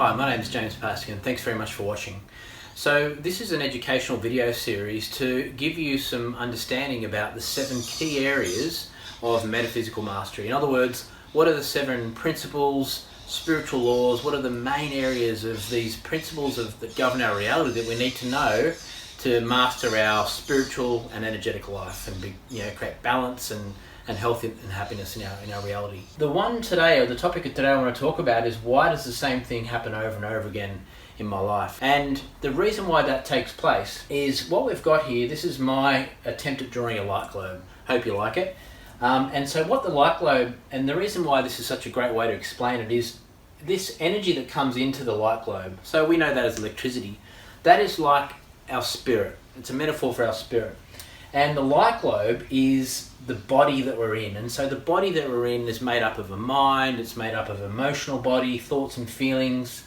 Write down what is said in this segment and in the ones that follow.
Hi, my name is James Pastigan. Thanks very much for watching. So this is an educational video series to give you some understanding about the 7 key areas of metaphysical mastery. In other words, what are the 7 principles, spiritual laws, what are the main areas of these principles that govern our reality that we need to know to master our spiritual and energetic life and create balance and health and happiness in our reality. The one today, or the topic of today I want to talk about is why does the same thing happen over and over again in my life? And the reason why that takes place is what we've got here. This is my attempt at drawing a light globe. Hope you like it. And so what the light globe, and the reason why this is such a great way to explain it is this energy that comes into the light globe. So we know that as electricity. That is like our spirit. It's a metaphor for our spirit. And the light globe is the body that we're in. And so the body that we're in is made up of a mind, it's made up of an emotional body, thoughts and feelings,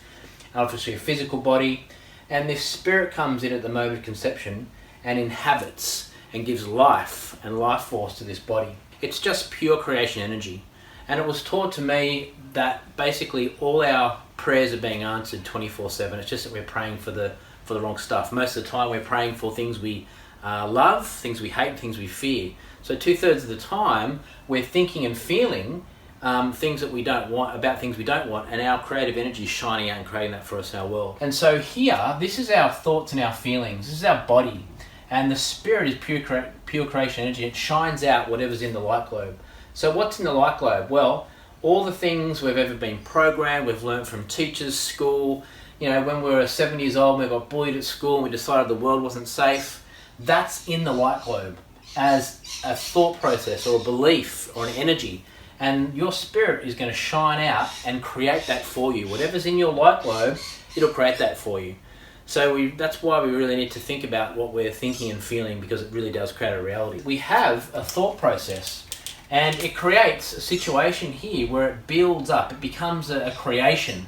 obviously a physical body. And this spirit comes in at the moment of conception and inhabits and gives life and life force to this body. It's just pure creation energy. And it was taught to me that basically all our prayers are being answered 24/7. It's just that we're praying for the wrong stuff. Most of the time we're praying for things we love, things we hate, things we fear. So 2/3 of the time we're thinking and feeling things that we don't want, about things we don't want, and our creative energy is shining out and creating that for us in our world. And so here, this is our thoughts and our feelings. This is our body. And the spirit is pure creation energy. It shines out whatever's in the light globe. So what's in the light globe? Well, all the things we've ever been programmed, we've learned from teachers, school. You know, when we were 7 years old, we got bullied at school and we decided the world wasn't safe. That's in the light globe as a thought process or a belief or an energy. And your spirit is going to shine out and create that for you. Whatever's in your light globe, it'll create that for you. So that's why we really need to think about what we're thinking and feeling, because it really does create a reality. We have a thought process and it creates a situation here where it builds up. It becomes a creation.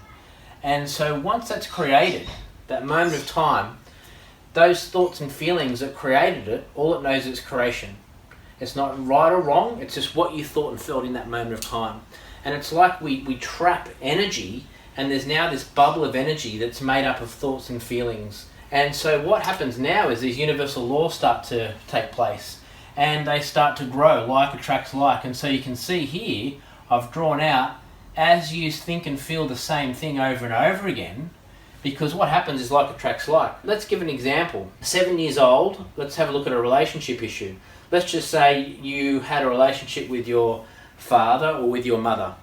And so once that's created, that moment of time, those thoughts and feelings that created it, all it knows is creation. It's not right or wrong, it's just what you thought and felt in that moment of time. And it's like we trap energy, and there's now this bubble of energy that's made up of thoughts and feelings. And so what happens now is these universal laws start to take place, and they start to grow, like attracts like. And so you can see here, I've drawn out, as you think and feel the same thing over and over again, because what happens is like attracts like. Let's give an example. 7 years old, let's have a look at a relationship issue. Let's just say you had a relationship with your father or with your mother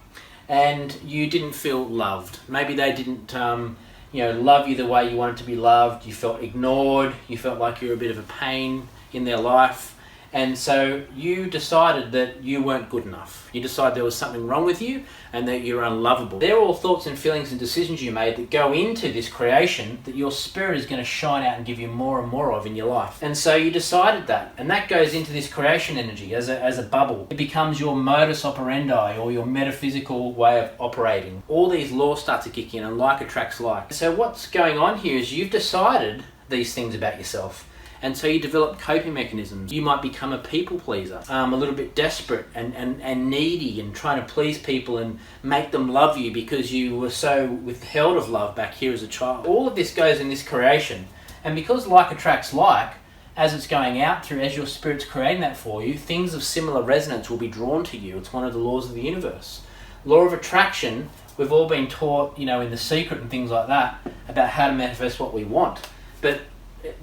and you didn't feel loved. Maybe they didn't love you the way you wanted to be loved. You felt ignored. You felt like you were a bit of a pain in their life. And so you decided that you weren't good enough. You decided there was something wrong with you and that you're unlovable. They're all thoughts and feelings and decisions you made that go into this creation that your spirit is going to shine out and give you more and more of in your life. And so you decided that, and that goes into this creation energy as a bubble. It becomes your modus operandi, or your metaphysical way of operating. All these laws start to kick in, and like attracts like. So what's going on here is you've decided these things about yourself. And so you develop coping mechanisms. You might become a people pleaser, a little bit desperate and needy and trying to please people and make them love you because you were so withheld of love back here as a child. All of this goes in this creation. And because like attracts like, as it's going out through, as your spirit's creating that for you, things of similar resonance will be drawn to you. It's one of the laws of the universe. Law of attraction, we've all been taught, in The Secret and things like that, about how to manifest what we want. But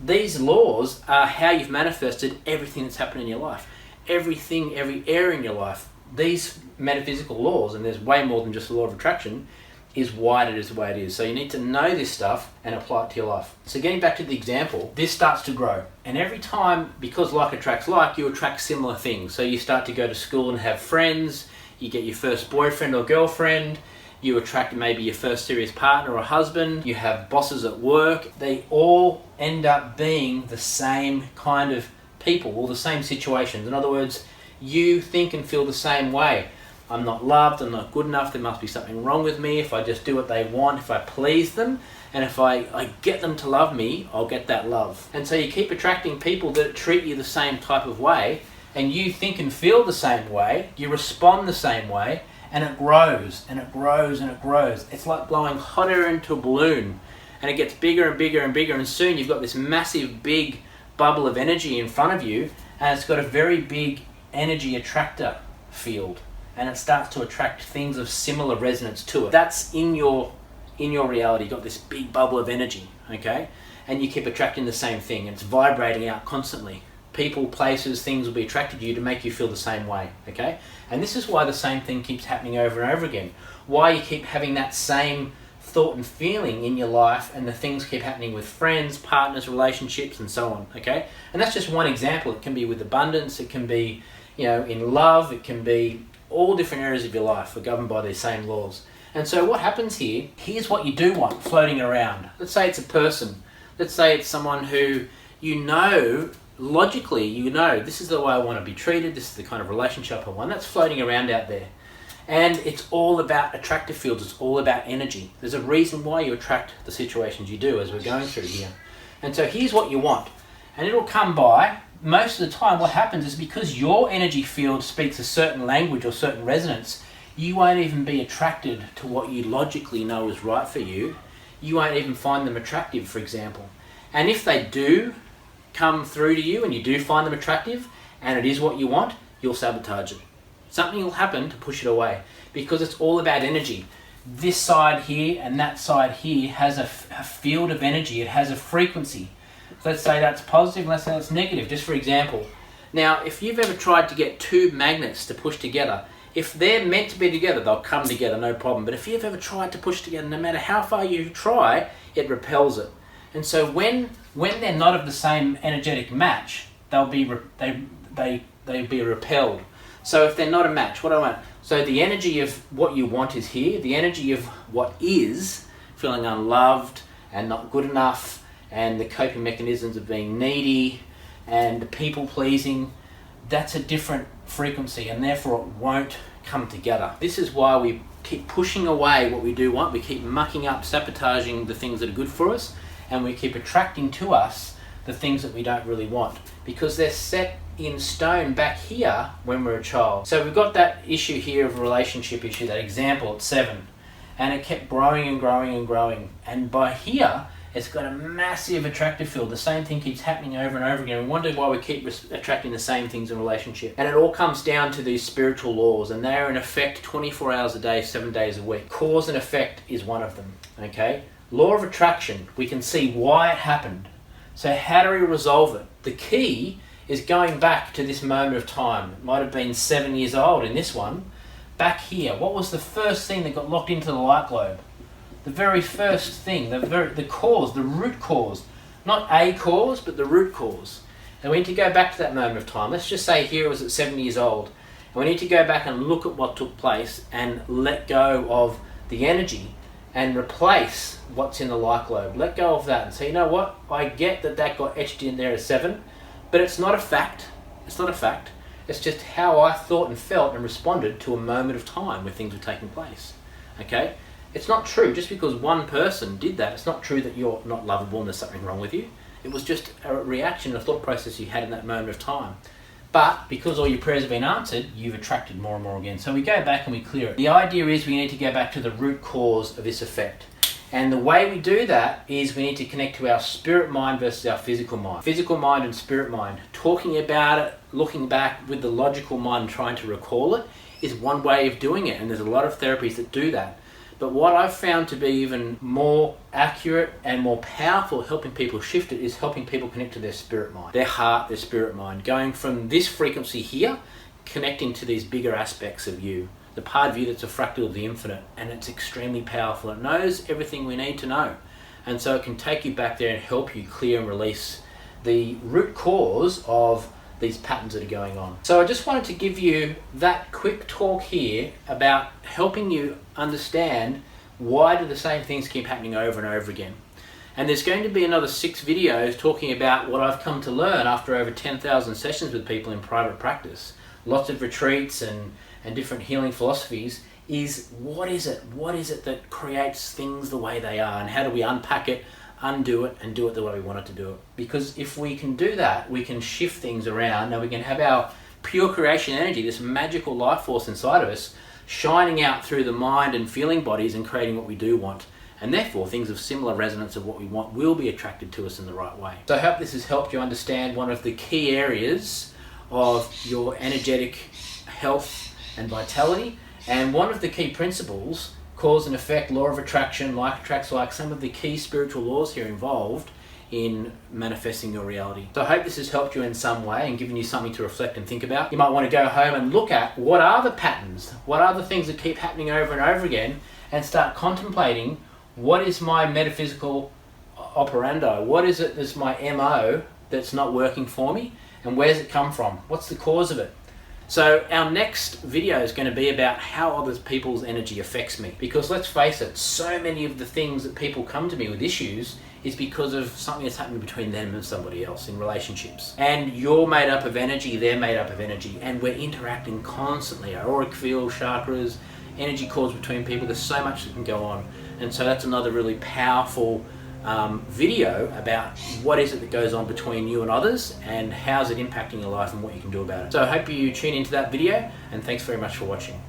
these laws are how you've manifested everything that's happened in your life. Everything, every area in your life. These metaphysical laws, and there's way more than just the law of attraction, is why it is the way it is. So you need to know this stuff and apply it to your life. So getting back to the example, this starts to grow. And every time, because like attracts like, you attract similar things. So you start to go to school and have friends, you get your first boyfriend or girlfriend, you attract maybe your first serious partner or husband, you have bosses at work. They all end up being the same kind of people or the same situations. In other words, you think and feel the same way. I'm not loved, I'm not good enough, there must be something wrong with me. If I just do what they want, if I please them, and if I get them to love me, I'll get that love. And so you keep attracting people that treat you the same type of way, and you think and feel the same way, you respond the same way, and it grows and it grows and it grows. It's like blowing hot air into a balloon, and it gets bigger and bigger and bigger, and soon you've got this massive big bubble of energy in front of you, and it's got a very big energy attractor field, and it starts to attract things of similar resonance to it. That's in your reality. You've got this big bubble of energy, okay? And you keep attracting the same thing. It's vibrating out constantly. People, places, things will be attracted to you to make you feel the same way, okay? And this is why the same thing keeps happening over and over again. Why you keep having that same thought and feeling in your life, and the things keep happening with friends, partners, relationships, and so on, okay? And that's just one example. It can be with abundance, it can be, in love, it can be all different areas of your life are governed by these same laws. And so what happens here, here's what you do want floating around. Let's say it's a person. Let's say it's someone who logically, this is the way I want to be treated, this is the kind of relationship I want. That's floating around out there. And it's all about attractive fields, it's all about energy. There's a reason why you attract the situations you do, as we're going through here. And so here's what you want. And it'll come by. Most of the time what happens is because your energy field speaks a certain language or certain resonance, you won't even be attracted to what you logically know is right for you. You won't even find them attractive, for example. And if they do come through to you and you do find them attractive and it is what you want, you'll sabotage it. Something will happen to push it away because it's all about energy. This side here and that side here has a field of energy. It has a frequency. Let's say that's positive, let's say that's negative, just for example. Now, if you've ever tried to get two magnets to push together, if they're meant to be together, they'll come together, no problem. But if you've ever tried to push together, no matter how far you try, it repels it. And so when they're not of the same energetic match, they'll be repelled. So if they're not a match, what do I want? So the energy of what you want is here. The energy of what is, feeling unloved and not good enough, and the coping mechanisms of being needy and people pleasing, that's a different frequency, and therefore it won't come together. This is why we keep pushing away what we do want. We keep mucking up, sabotaging the things that are good for us, and we keep attracting to us the things that we don't really want, because they're set in stone back here when we're a child. So we've got that issue here of a relationship issue, that example at 7, and it kept growing and growing and growing, and by here it's got a massive attractive field. The same thing keeps happening over and over again. We wonder why we keep attracting the same things in relationship. And it all comes down to these spiritual laws, and they're in effect 24 hours a day, 7 days a week. Cause and effect is one of them, okay? Law of attraction, we can see why it happened. So how do we resolve it? The key is going back to this moment of time. It might have been 7 years old in this one. Back here, what was the first thing that got locked into the light globe? The very first thing, the cause, the root cause. Not a cause, but the root cause. And we need to go back to that moment of time. Let's just say here it was at 7 years old. And we need to go back and look at what took place and let go of the energy and replace what's in the light globe. Let go of that and say, you know what? I get that got etched in there at 7, but it's not a fact. It's not a fact. It's just how I thought and felt and responded to a moment of time where things were taking place. Okay? It's not true. Just because one person did that, it's not true that you're not lovable and there's something wrong with you. It was just a reaction, a thought process you had in that moment of time. But because all your prayers have been answered, you've attracted more and more again. So we go back and we clear it. The idea is we need to go back to the root cause of this effect. And the way we do that is we need to connect to our spirit mind versus our physical mind. Physical mind and spirit mind. Talking about it, looking back with the logical mind, trying to recall it, is one way of doing it. And there's a lot of therapies that do that. But what I've found to be even more accurate and more powerful helping people shift it is helping people connect to their spirit mind, their heart, their spirit mind, going from this frequency here, connecting to these bigger aspects of you, the part of you that's a fractal of the infinite, and it's extremely powerful. It knows everything we need to know. And so it can take you back there and help you clear and release the root cause of these patterns that are going on. So I just wanted to give you that quick talk here about helping you understand why do the same things keep happening over and over again. And there's going to be another 6 videos talking about what I've come to learn after over 10,000 sessions with people in private practice, lots of retreats and different healing philosophies, is what is it that creates things the way they are, and how do we unpack it, undo it, and do it the way we want it to do it. Because if we can do that, we can shift things around. Now we can have our pure creation energy, this magical life force inside of us, shining out through the mind and feeling bodies and creating what we do want. And therefore, things of similar resonance of what we want will be attracted to us in the right way. So I hope this has helped you understand one of the key areas of your energetic health and vitality, and one of the key principles, cause and effect, law of attraction, like attracts like, some of the key spiritual laws here involved in manifesting your reality. So I hope this has helped you in some way and given you something to reflect and think about. You might want to go home and look at what are the patterns, what are the things that keep happening over and over again, and start contemplating, what is my metaphysical operandi? What is it that's my MO that's not working for me? And where's it come from? What's the cause of it? So our next video is going to be about how other people's energy affects me. Because let's face it, so many of the things that people come to me with issues is because of something that's happening between them and somebody else in relationships. And you're made up of energy, they're made up of energy, and we're interacting constantly. Our auric field, chakras, energy cords between people, there's so much that can go on. And so that's another really powerful video about what is it that goes on between you and others, and how's it impacting your life and what you can do about it. So I hope you tune into that video, and thanks very much for watching.